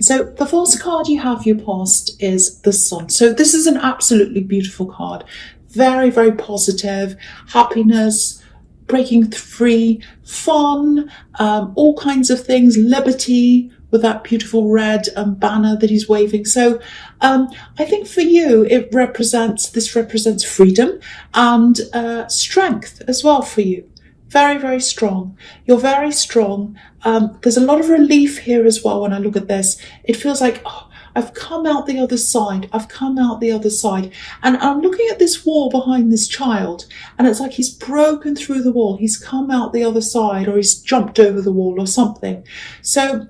So the first card you have your past is the Sun. So this is an absolutely beautiful card. Very, very positive, happiness, breaking free, fun, all kinds of things, liberty, with that beautiful red banner that he's waving. So I think for you, this represents freedom and strength as well for you. Very, very strong. You're very strong. There's a lot of relief here as well when I look at this. It feels like, oh, I've come out the other side. I've come out the other side. And I'm looking at this wall behind this child, and it's like he's broken through the wall. He's come out the other side, or he's jumped over the wall or something. So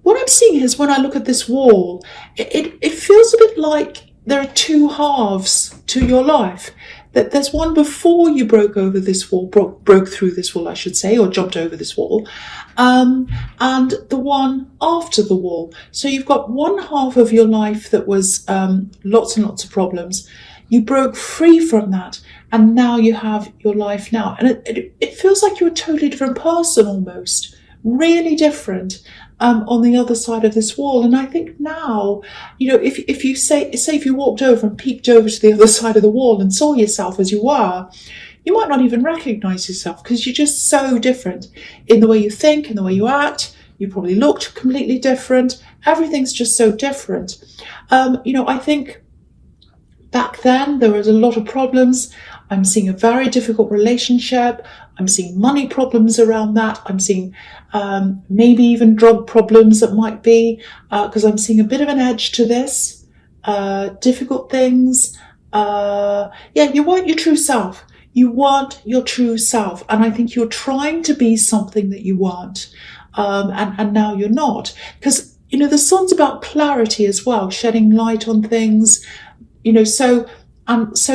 what I'm seeing is when I look at this wall, it feels a bit like there are two halves to your life. That there's one before you broke over this wall, broke through this wall, I should say, or jumped over this wall, and the one after the wall. So you've got one half of your life that was lots and lots of problems. You broke free from that, and now you have your life now. And it feels like you're a totally different person almost, really different. On the other side of this wall. And I think now, you know, if you say if you walked over and peeked over to the other side of the wall and saw yourself as you were, you might not even recognize yourself because you're just so different in the way you think, in the way you act. You probably looked completely different. Everything's just so different. You know, I think back then there was a lot of problems. I'm seeing a very difficult relationship. I'm seeing money problems around that. I'm seeing maybe even drug problems that might be, because I'm seeing a bit of an edge to this. Difficult things. Yeah, you weren't your true self. You weren't your true self. And I think you're trying to be something that you weren't. And now you're not. Because, you know, the Sun's about clarity as well, shedding light on things, you know, so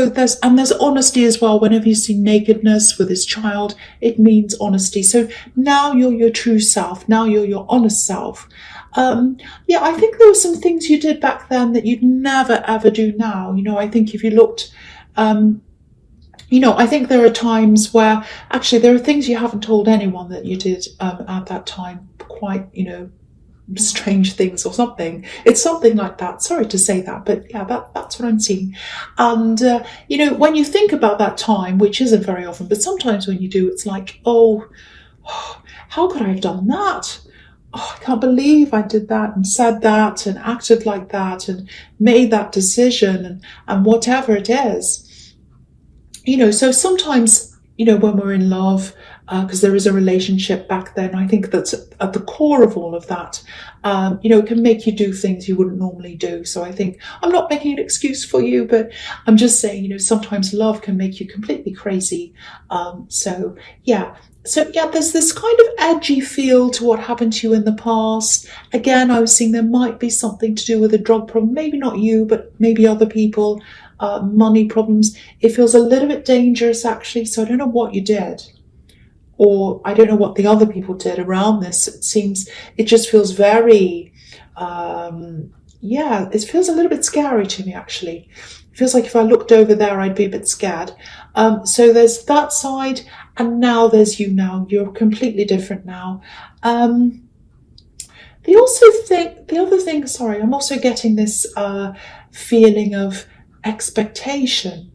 there's honesty as well. Whenever you see nakedness with this child, it means honesty. So now you're your true self. Now you're your honest self. Yeah, I think there were some things you did back then that you'd never ever do now. You know, I think if you looked, you know, I think there are times where actually there are things you haven't told anyone that you did at that time. Quite, you know, strange things or something. It's something like that. Sorry to say that, but yeah, that's what I'm seeing. And you know, when you think about that time, which isn't very often, but sometimes when you do, it's like, oh, how could I have done that? Oh, I can't believe I did that and said that and acted like that and made that decision and whatever it is. You know, so sometimes, you know, when we're in love, because there is a relationship back then, I think that's at the core of all of that. You know, it can make you do things you wouldn't normally do. So I think I'm not making an excuse for you, but I'm just saying, you know, sometimes love can make you completely crazy. So yeah, there's this kind of edgy feel to what happened to you in the past. Again, I was seeing there might be something to do with a drug problem. Maybe not you, but maybe other people. Money problems. It feels a little bit dangerous, actually. So I don't know what you did. Or I don't know what the other people did around this. It just feels very, yeah, it feels a little bit scary to me, actually. It feels like if I looked over there, I'd be a bit scared. So there's that side, and now there's you now. You're completely different now. The other thing, sorry, I'm also getting this feeling of expectation.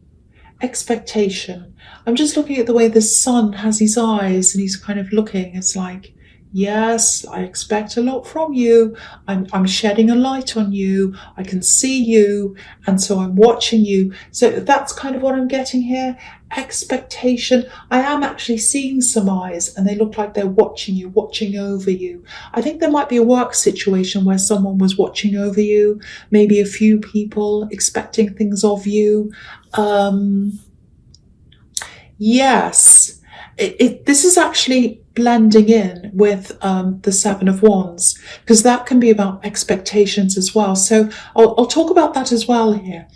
I'm just looking at the way the Sun has his eyes and he's kind of looking. It's like, yes, I expect a lot from you. I'm shedding a light on you. I can see you. And so I'm watching you. So that's kind of what I'm getting here. Expectation. I am actually seeing some eyes and they look like they're watching you, watching over you. I think there might be a work situation where someone was watching over you. Maybe a few people expecting things of you. Yes, this is actually blending in with the Seven of Wands, because that can be about expectations as well. So I'll talk about that as well here.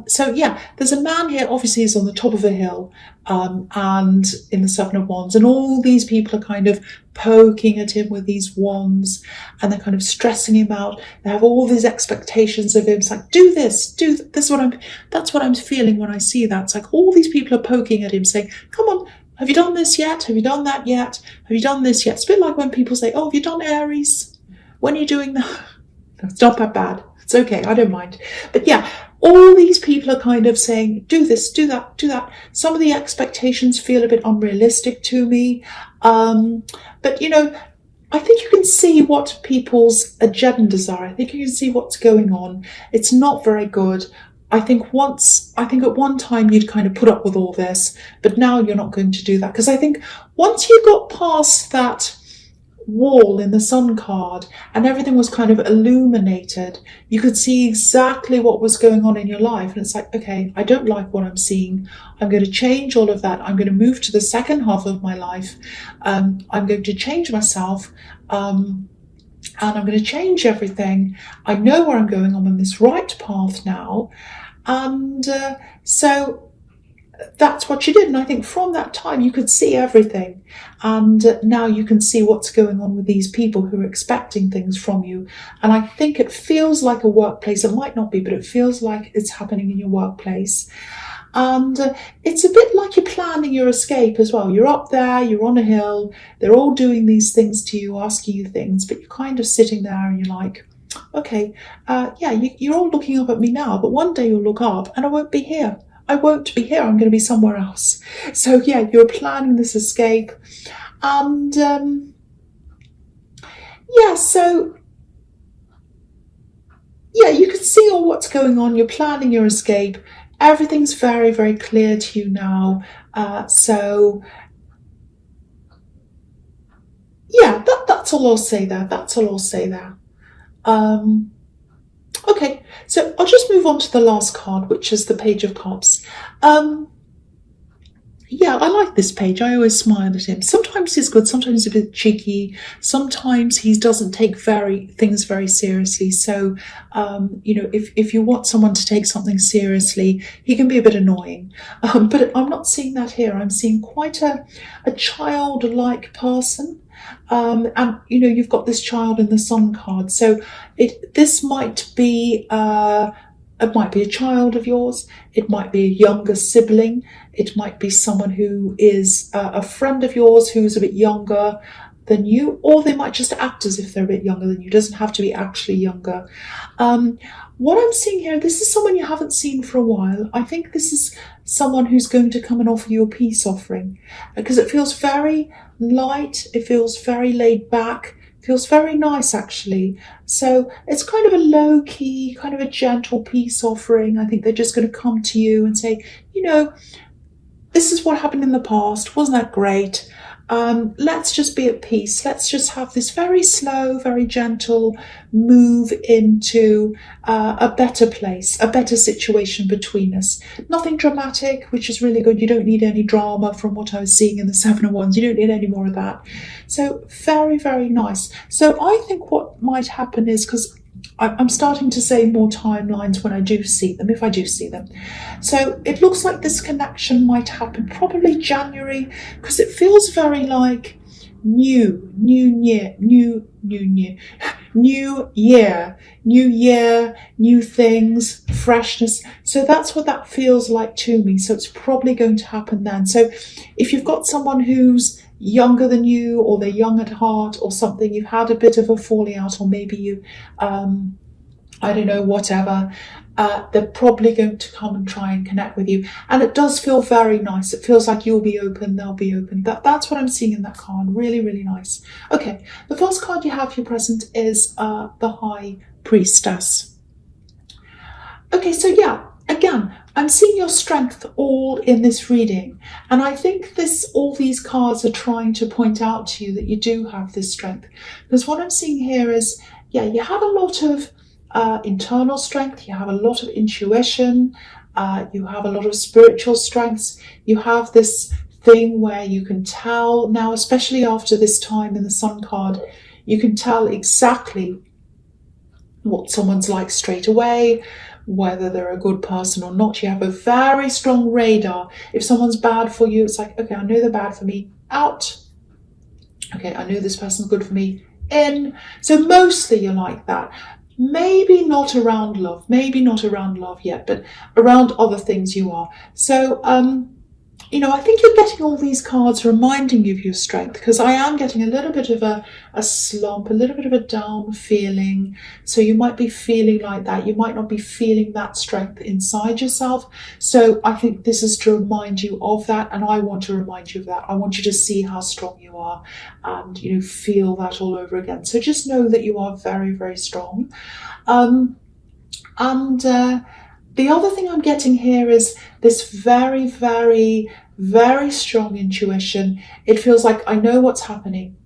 So yeah, there's a man here, obviously he's on the top of a hill, and in the Seven of Wands, and all these people are kind of poking at him with these wands, and they're kind of stressing him out. They have all these expectations of him. It's like, do this, that's what I'm feeling when I see that. It's like all these people are poking at him saying, come on, have you done this yet? Have you done that yet? Have you done this yet? It's a bit like when people say, oh, have you done Aries? when you're doing that, it's not that bad. It's okay, I don't mind. But yeah, all these people are kind of saying, do this, do that, do that. Some of the expectations feel a bit unrealistic to me. But, you know, I think you can see what people's agendas are. I think you can see what's going on. It's not very good. I think at one time you'd kind of put up with all this, but now you're not going to do that. Because I think once you got past that wall in the Sun card and everything was kind of illuminated, you could see exactly what was going on in your life. And it's like, okay, I don't like what I'm seeing. I'm going to change all of that. I'm going to move to the second half of my life. I'm going to change myself. And I'm going to change everything. I know where I'm going. I'm on this right path now. And so that's what you did. And I think from that time you could see everything. And now you can see what's going on with these people who are expecting things from you. And I think it feels like a workplace. It might not be, but it feels like it's happening in your workplace. And it's a bit like you're planning your escape as well. You're up there, you're on a hill, they're all doing these things to you, asking you things, but you're kind of sitting there and you're like, okay, you're all looking up at me now, but one day you'll look up and I won't be here. I won't be here. I'm going to be somewhere else. So yeah, you're planning this escape. And you can see all what's going on. You're planning your escape. Everything's very, very clear to you now. That's all I'll say there. That's all I'll say there. Okay, so I'll just move on to the last card, which is the Page of Cups. I like this page. I always smile at him. Sometimes he's good, sometimes he's a bit cheeky, sometimes he doesn't take things very seriously. So, if you want someone to take something seriously, he can be a bit annoying. But I'm not seeing that here. I'm seeing quite a childlike person. And you've got this child in the Sun card, so this might be it might be a child of yours, it might be a younger sibling, it might be someone who is a friend of yours who's a bit younger than you, or they might just act as if they're a bit younger than you. It doesn't have to be actually younger. What I'm seeing here, this is someone you haven't seen for a while. I think this is someone who's going to come and offer you a peace offering, because it feels very light, it feels very laid back, it feels very nice actually. So it's kind of a low-key, kind of a gentle peace offering. I think they're just going to come to you and say, this is what happened in the past, wasn't that great? Let's just be at peace. Let's just have this very slow, very gentle move into a better place, a better situation between us. Nothing dramatic, which is really good. You don't need any drama from what I was seeing in the Seven of Wands. You don't need any more of that. So very, very nice. So I think what might happen is, because I'm starting to say more timelines when I do see them, if I do see them. So it looks like this connection might happen probably January, because it feels very like new year, new things, freshness. So that's what that feels like to me. So it's probably going to happen then. So if you've got someone who's younger than you, or they're young at heart or something, you've had a bit of a falling out, or maybe you I don't know, whatever, they're probably going to come and try and connect with you. And it does feel very nice. It feels like you'll be open, they'll be open. That's what I'm seeing in that card. Really, really nice. Okay, the first card you have here present is the High Priestess. Okay, so yeah, again, I'm seeing your strength all in this reading. And I think all these cards are trying to point out to you that you do have this strength. Because what I'm seeing here is, you have a lot of internal strength, you have a lot of intuition, you have a lot of spiritual strengths, you have this thing where you can tell now, especially after this time in the Sun card, you can tell exactly what someone's like straight away, whether they're a good person or not. You have a very strong radar. If someone's bad for you, it's like, okay, I know they're bad for me, out. Okay, I know this person's good for me, in. So mostly you're like that. Maybe not around love, yet, but around other things you are. So I think you're getting all these cards reminding you of your strength, because I am getting a little bit of a slump, a little bit of a down feeling. So you might be feeling like that. You might not be feeling that strength inside yourself. So I think this is to remind you of that. And I want to remind you of that. I want you to see how strong you are and, feel that all over again. So just know that you are very, very strong. The other thing I'm getting here is this very, very, very strong intuition. It feels like I know what's happening.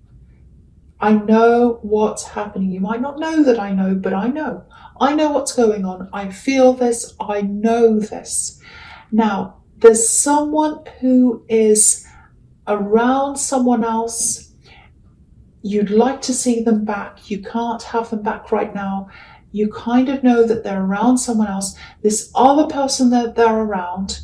I know what's happening. You might not know that I know, but I know. I know what's going on. I feel this. I know this. Now, there's someone who is around someone else. You'd like to see them back. You can't have them back right now. You kind of know that they're around someone else. This other person that they're around,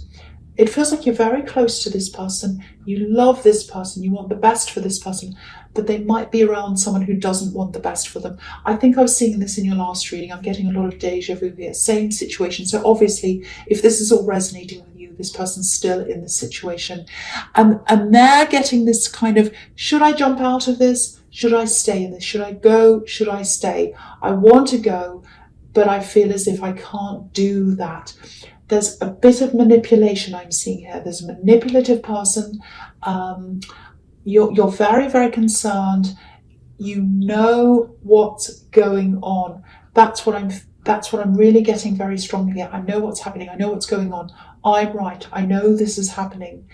it feels like you're very close to this person. You love this person. You want the best for this person, but they might be around someone who doesn't want the best for them. I think I was seeing this in your last reading. I'm getting a lot of deja vu here. Same situation. So obviously, if this is all resonating with you, this person's still in this situation. And they're getting this kind of, should I jump out of this? Should I stay in this? Should I go? Should I stay? I want to go, but I feel as if I can't do that. There's a bit of manipulation I'm seeing here. There's a manipulative person. You're very, very concerned. You know what's going on. That's what I'm really getting very strongly here. I know what's happening. I know what's going on. I'm right. I know this is happening.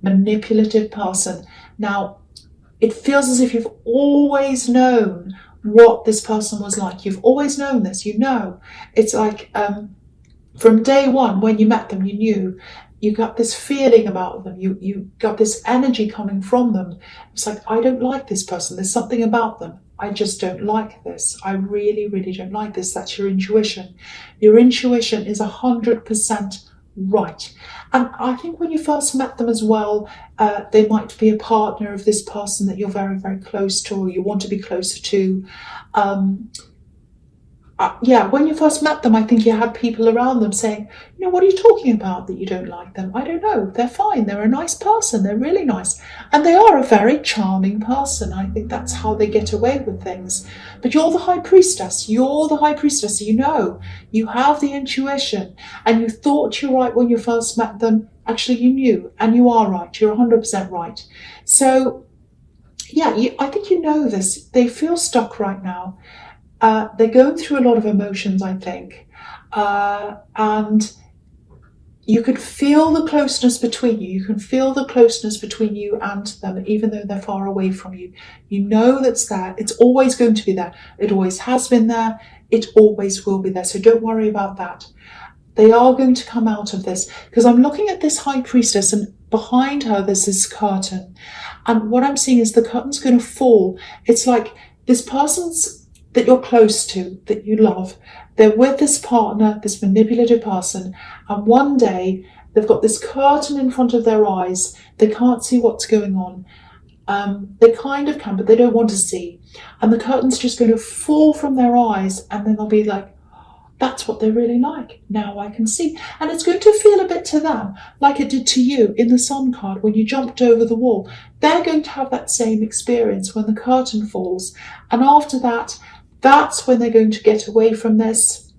Manipulative person. Now, it feels as if you've always known what this person was like. You've always known this, It's like from day one when you met them, you knew. You got this feeling about them. You got this energy coming from them. It's like, I don't like this person. There's something about them. I just don't like this. I really, really don't like this. That's your intuition. Your intuition is 100% right. And I think when you first met them as well, they might be a partner of this person that you're very, very close to, or you want to be closer to. When you first met them, I think you had people around them saying, what are you talking about that you don't like them? I don't know. They're fine. They're a nice person. They're really nice. And they are a very charming person. I think that's how they get away with things. But you're the high priestess. You're the high priestess. You have the intuition, and you thought you're right when you first met them. Actually, you knew, and you are right. You're 100% right. So, I think you know this. They feel stuck right now. They're going through a lot of emotions, I think. And you could feel the closeness between you. You can feel the closeness between you and them, even though they're far away from you. You know that's there. It's always going to be there. It always has been there. It always will be there. So don't worry about that. They are going to come out of this, because I'm looking at this high priestess, and behind her there's this curtain. And what I'm seeing is the curtain's going to fall. It's like this person's that you're close to, that you love, they're with this partner, this manipulative person, and one day they've got this curtain in front of their eyes. They can't see what's going on. They kind of can, but they don't want to see. And the curtain's just going to fall from their eyes, and then they'll be like, that's what they're really like. Now I can see. And it's going to feel a bit to them like it did to you in the Sun card when you jumped over the wall. They're going to have that same experience when the curtain falls. And after that, that's when they're going to get away from this.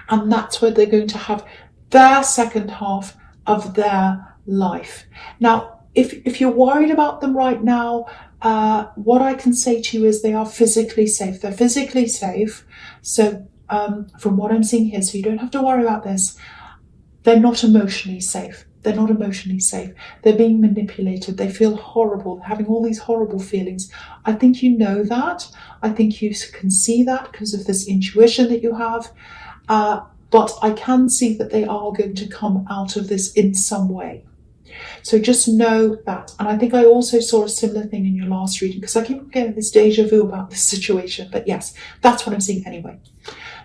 And that's where they're going to have their second half of their life. Now, if you're worried about them right now, what I can say to you is they are physically safe. They're physically safe. So from what I'm seeing here, so you don't have to worry about this. They're not emotionally safe. They're not emotionally safe. They're being manipulated. They feel horrible, having all these horrible feelings. I think you know that. I think you can see that because of this intuition that you have. But I can see that they are going to come out of this in some way. So just know that. And I think I also saw a similar thing in your last reading, because I keep getting this deja vu about this situation. But yes, that's what I'm seeing anyway.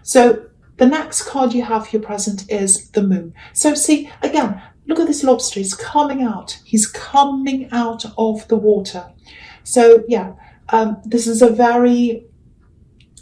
So the next card you have for your present is the Moon. So see, again, look at this lobster. He's coming out. He's coming out of the water. So yeah, this is a very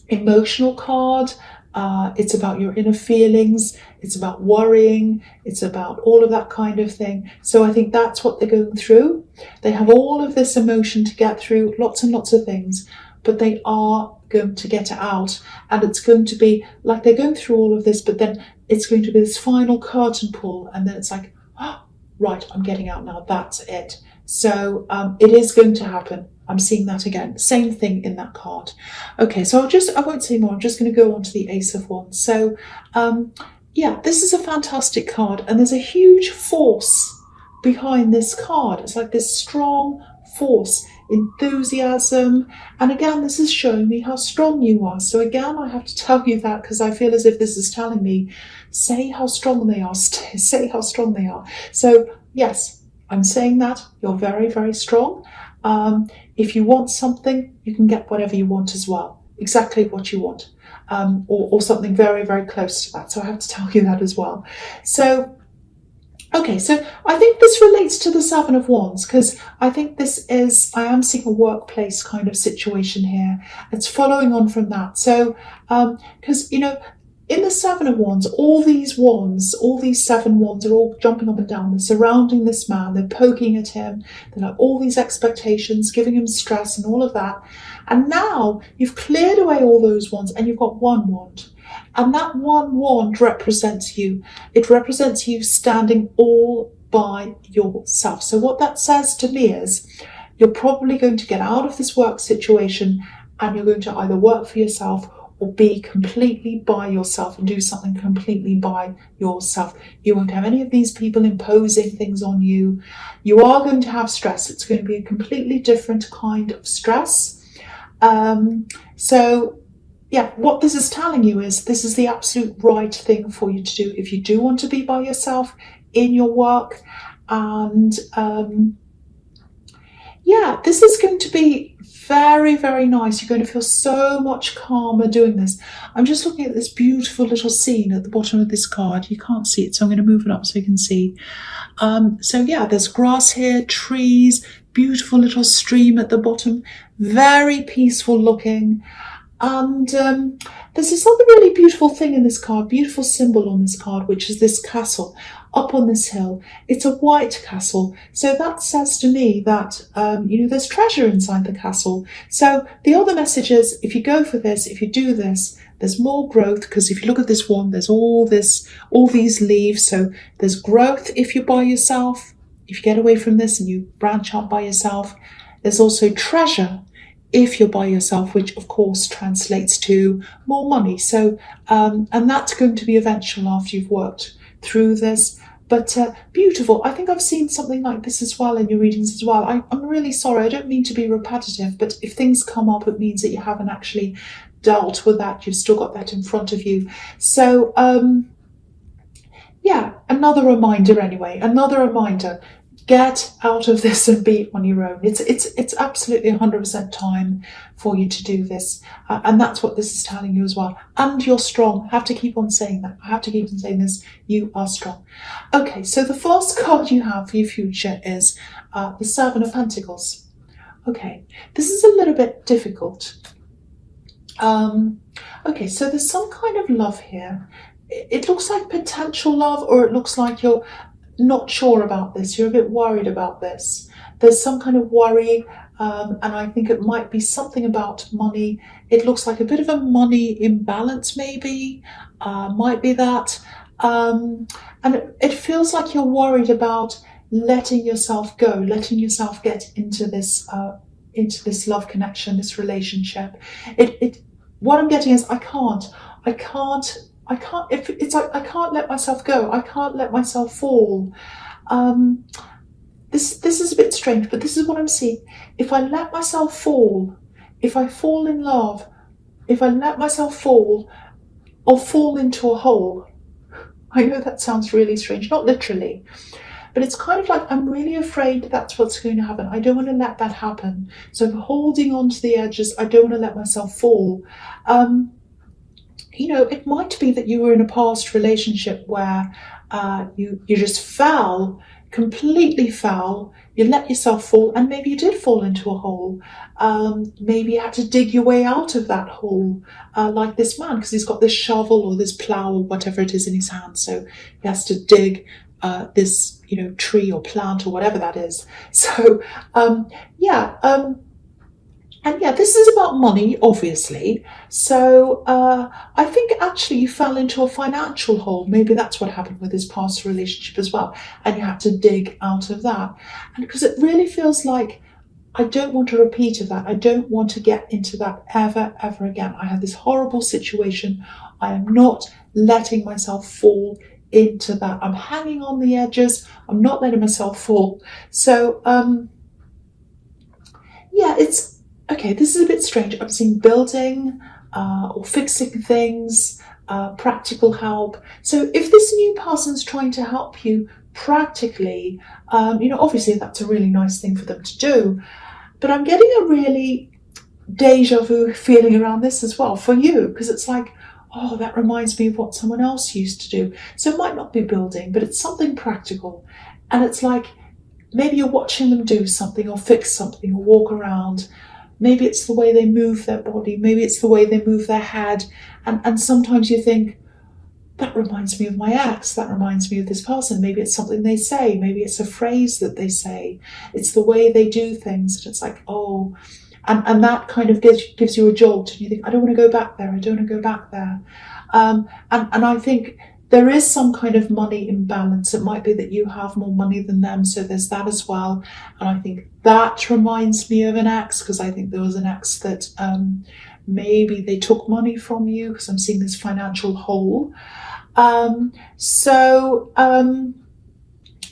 emotional card. It's about your inner feelings. It's about worrying. It's about all of that kind of thing. So I think that's what they're going through. They have all of this emotion to get through, lots and lots of things, but they are going to get it out. And it's going to be like they're going through all of this, but then it's going to be this final curtain pull. And then it's like, oh, right, I'm getting out now. That's it. So it is going to happen. I'm seeing that again. Same thing in that card. Okay, so I won't say more. I'm just going to go on to the Ace of Wands. So, yeah, this is a fantastic card, and there's a huge force behind this card. It's like this strong force, enthusiasm. And again, this is showing me how strong you are. So again, I have to tell you that because I feel as if this is telling me, say how strong they are, say how strong they are. So yes, I'm saying that you're very, very strong. If you want something, you can get whatever you want as well, exactly what you want, or something very, very close to that. So I have to tell you that as well. So, okay, so I think this relates to the Seven of Wands, because I think I am seeing a workplace kind of situation here. It's following on from that. So, because, in the Seven of Wands, all these seven wands are all jumping up and down. They're surrounding this man. They're poking at him. They're like all these expectations, giving him stress and all of that. And now you've cleared away all those wands and you've got one wand. And that one wand represents you. It represents you standing all by yourself. So what that says to me is you're probably going to get out of this work situation and you're going to either work for yourself or be completely by yourself and do something completely by yourself. You won't have any of these people imposing things on you. You are going to have stress. It's going to be a completely different kind of stress. So, yeah, what this is telling you is this is the absolute right thing for you to do if you do want to be by yourself in your work. And yeah, this is going to be very, very nice. You're going to feel so much calmer doing this. I'm just looking at this beautiful little scene at the bottom of this card. You can't see it, so I'm going to move it up so you can see. So yeah, there's grass here, trees, beautiful little stream at the bottom, very peaceful looking. And there's this other really beautiful thing in this card, beautiful symbol on this card, which is this castle up on this hill. It's a white castle. So that says to me that, there's treasure inside the castle. So the other message is, if you go for this, if you do this, there's more growth, because if you look at this one, there's all these leaves. So there's growth if you're by yourself. If you get away from this and you branch out by yourself, there's also treasure if you're by yourself, which of course translates to more money. So, and that's going to be eventual after you've worked through this. But beautiful. I think I've seen something like this as well in your readings as well. I'm really sorry. I don't mean to be repetitive, but if things come up, it means that you haven't actually dealt with that. You've still got that in front of you. So, yeah, another reminder anyway. Another reminder. Get out of this and be on your own. It's absolutely 100% time for you to do this. And that's what this is telling you as well. And you're strong. I have to keep on saying that. I have to keep on saying this. You are strong. Okay, so the first card you have for your future is the Seven of Pentacles. Okay, this is a little bit difficult. Okay, so there's some kind of love here. It looks like potential love, or it looks like you're not sure about this. You're a bit worried about this. There's some kind of worry, and I think it might be something about money. It looks like a bit of a money imbalance, maybe. Might be that. And it feels like you're worried about letting yourself go, letting yourself get into this love connection, this relationship. What I'm getting is I can't let myself go. I can't let myself fall. This is a bit strange, but this is what I'm seeing. If I let myself fall, if I fall in love, if I let myself fall, I'll fall into a hole. I know that sounds really strange, not literally, but it's kind of like I'm really afraid that's what's going to happen. I don't want to let that happen. So I'm holding on to the edges. I don't want to let myself fall. It might be that you were in a past relationship where you just fell completely fell, you let yourself fall, and maybe you did fall into a hole. Maybe you had to dig your way out of that hole, like this man, because he's got this shovel or this plow or whatever it is in his hand. So he has to dig this, tree or plant or whatever that is. So, and yeah, this is about money, obviously. So I think actually you fell into a financial hole. Maybe that's what happened with this past relationship as well. And you had to dig out of that. And because it really feels like I don't want a repeat of that. I don't want to get into that ever, ever again. I had this horrible situation. I am not letting myself fall into that. I'm hanging on the edges. I'm not letting myself fall. So, yeah, it's okay. This is a bit strange. I'm seeing building or fixing things, practical help. So if this new person's trying to help you practically, obviously that's a really nice thing for them to do. But I'm getting a really deja vu feeling around this as well for you, because it's like, oh, that reminds me of what someone else used to do. So it might not be building, but it's something practical. And it's like, maybe you're watching them do something or fix something or walk around. Maybe it's the way they move their body. Maybe it's the way they move their head. And sometimes you think, that reminds me of my ex. That reminds me of this person. Maybe it's something they say. Maybe it's a phrase that they say. It's the way they do things. And it's like, oh, and that kind of gives you a jolt. And you think, I don't want to go back there. I don't want to go back there. And I think there is some kind of money imbalance. It might be that you have more money than them, so there's that as well. And I think that reminds me of an ex, because I think there was an ex that maybe they took money from you, because I'm seeing this financial hole.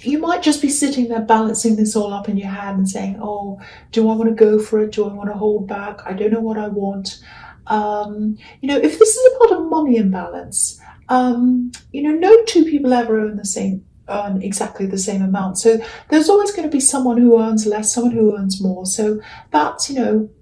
You might just be sitting there balancing this all up in your head and saying, oh, do I want to go for it? Do I want to hold back? I don't know what I want. If this is about a money imbalance, no two people ever earn exactly the same amount. So there's always going to be someone who earns less, someone who earns more. So that's,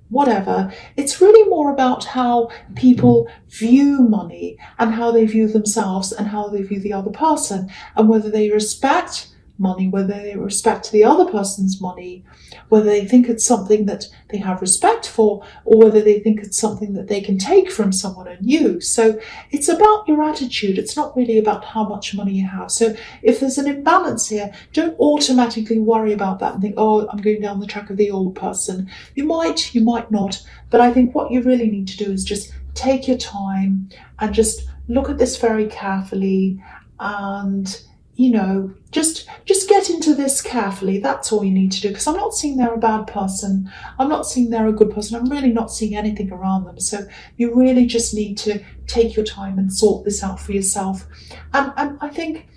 whatever. It's really more about how people view money and how they view themselves and how they view the other person, and whether they respect money, whether they respect the other person's money, whether they think it's something that they have respect for, or whether they think it's something that they can take from someone and use. So it's about your attitude. It's not really about how much money you have. So if there's an imbalance here, don't automatically worry about that and think, oh, I'm going down the track of the old person. You might not. But I think what you really need to do is just take your time and just look at this very carefully and just get into this carefully. That's all you need to do, because I'm not seeing they're a bad person. I'm not seeing they're a good person. I'm really not seeing anything around them. So you really just need to take your time and sort this out for yourself. And I think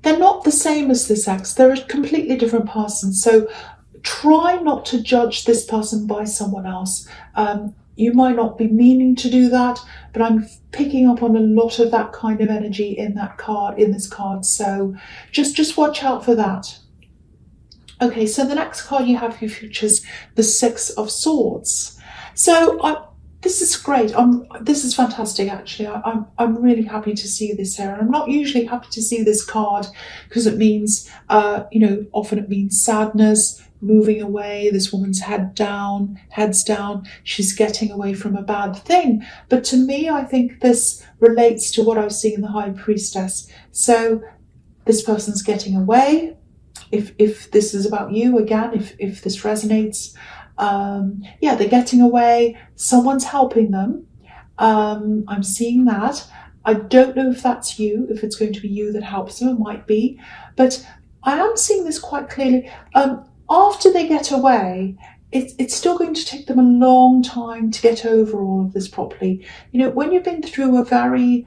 they're not the same as this ex. They're a completely different person. So try not to judge this person by someone else. You might not be meaning to do that, but I'm picking up on a lot of that kind of energy in this card. So just watch out for that. Okay, so the next card you have for your future is the Six of Swords. So this is great. This is fantastic, actually. I'm really happy to see this here. And I'm not usually happy to see this card because it means, often it means sadness, moving away. This woman's heads down. She's getting away from a bad thing. But to me, I think this relates to what I was seeing in the High Priestess. So this person's getting away. If this is about you, again, if this resonates, they're getting away. Someone's helping them. I'm seeing that. I don't know if that's you, if it's going to be you that helps them. It might be. But I am seeing this quite clearly. After they get away, it's still going to take them a long time to get over all of this properly. When you've been through a very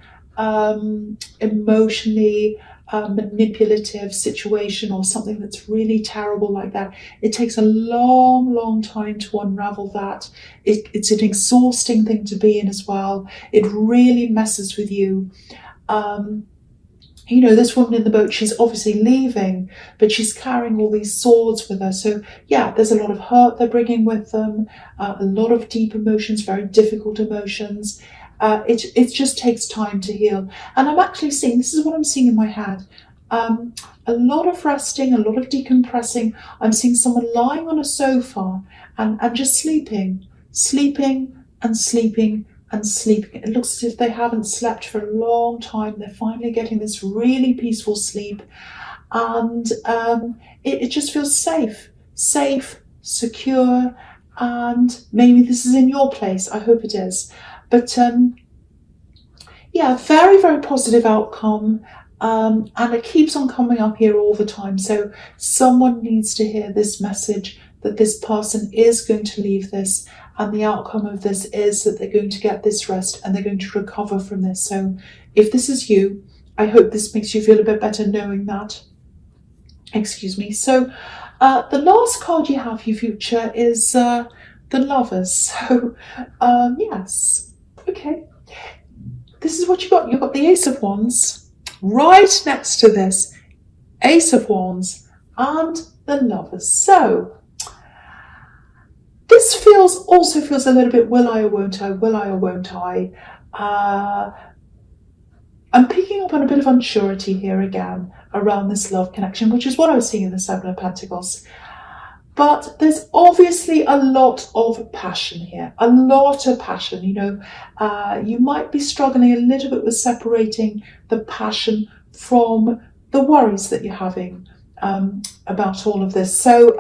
emotionally manipulative situation or something that's really terrible like that, it takes a long, long time to unravel that. It's an exhausting thing to be in as well. It really messes with you. This woman in the boat, she's obviously leaving, but she's carrying all these swords with her. So yeah, there's a lot of hurt they're bringing with them, a lot of deep emotions, very difficult emotions. It just takes time to heal. And I'm actually seeing, this is what I'm seeing in my head. A lot of resting, a lot of decompressing. I'm seeing someone lying on a sofa and just sleeping, sleeping and sleeping and sleeping. It looks as if they haven't slept for a long time. They're finally getting this really peaceful sleep, and it just feels safe, secure, and maybe this is in your place. I hope it is. But yeah, very, very positive outcome. And it keeps on coming up here all the time. So someone needs to hear this message that this person is going to leave this, and the outcome of this is that they're going to get this rest and they're going to recover from this. So if this is you, I hope this makes you feel a bit better knowing that. Excuse me. So the last card you have, your future, is the Lovers. So yes, okay. This is what you got. You've got the Ace of Wands right next to this, Ace of Wands and the Lovers. So this also feels a little bit will I or won't I, will I or won't I. I'm picking up on a bit of unsurety here again around this love connection, which is what I was seeing in the Seven of Pentacles. But there's obviously a lot of passion here, a lot of passion. You know, you might be struggling a little bit with separating the passion from the worries that you're having about all of this. So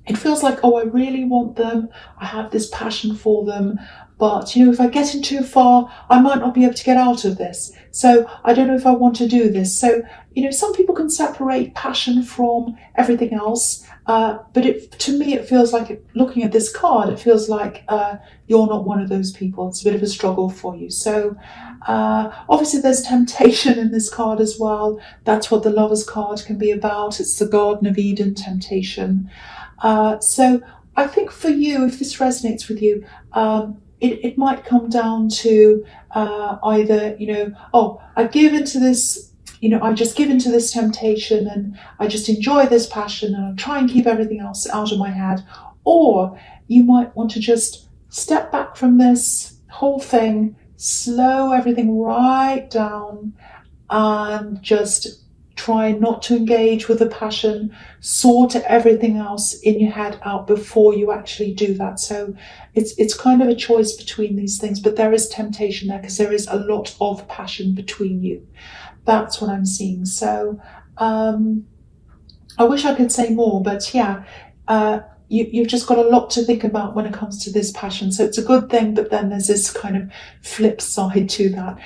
it feels like, oh, I really want them. I have this passion for them. But, you know, if I get in too far, I might not be able to get out of this. So I don't know if I want to do this. So, you know, some people can separate passion from everything else. But to me, it feels like, looking at this card, it feels like you're not one of those people. It's a bit of a struggle for you. So obviously there's temptation in this card as well. That's what the Lovers card can be about. It's the Garden of Eden temptation. So I think for you, if this resonates with you, it might come down to either, you know, oh, I give into this, you know, I just give into this temptation and I just enjoy this passion and I try and keep everything else out of my head. Or you might want to just step back from this whole thing, slow everything right down and just try not to engage with the passion, sort everything else in your head out before you actually do that. So it's kind of a choice between these things, but there is temptation there because there is a lot of passion between you. That's what I'm seeing. So I wish I could say more, but yeah, you've just got a lot to think about when it comes to this passion. So it's a good thing, but then there's this kind of flip side to that.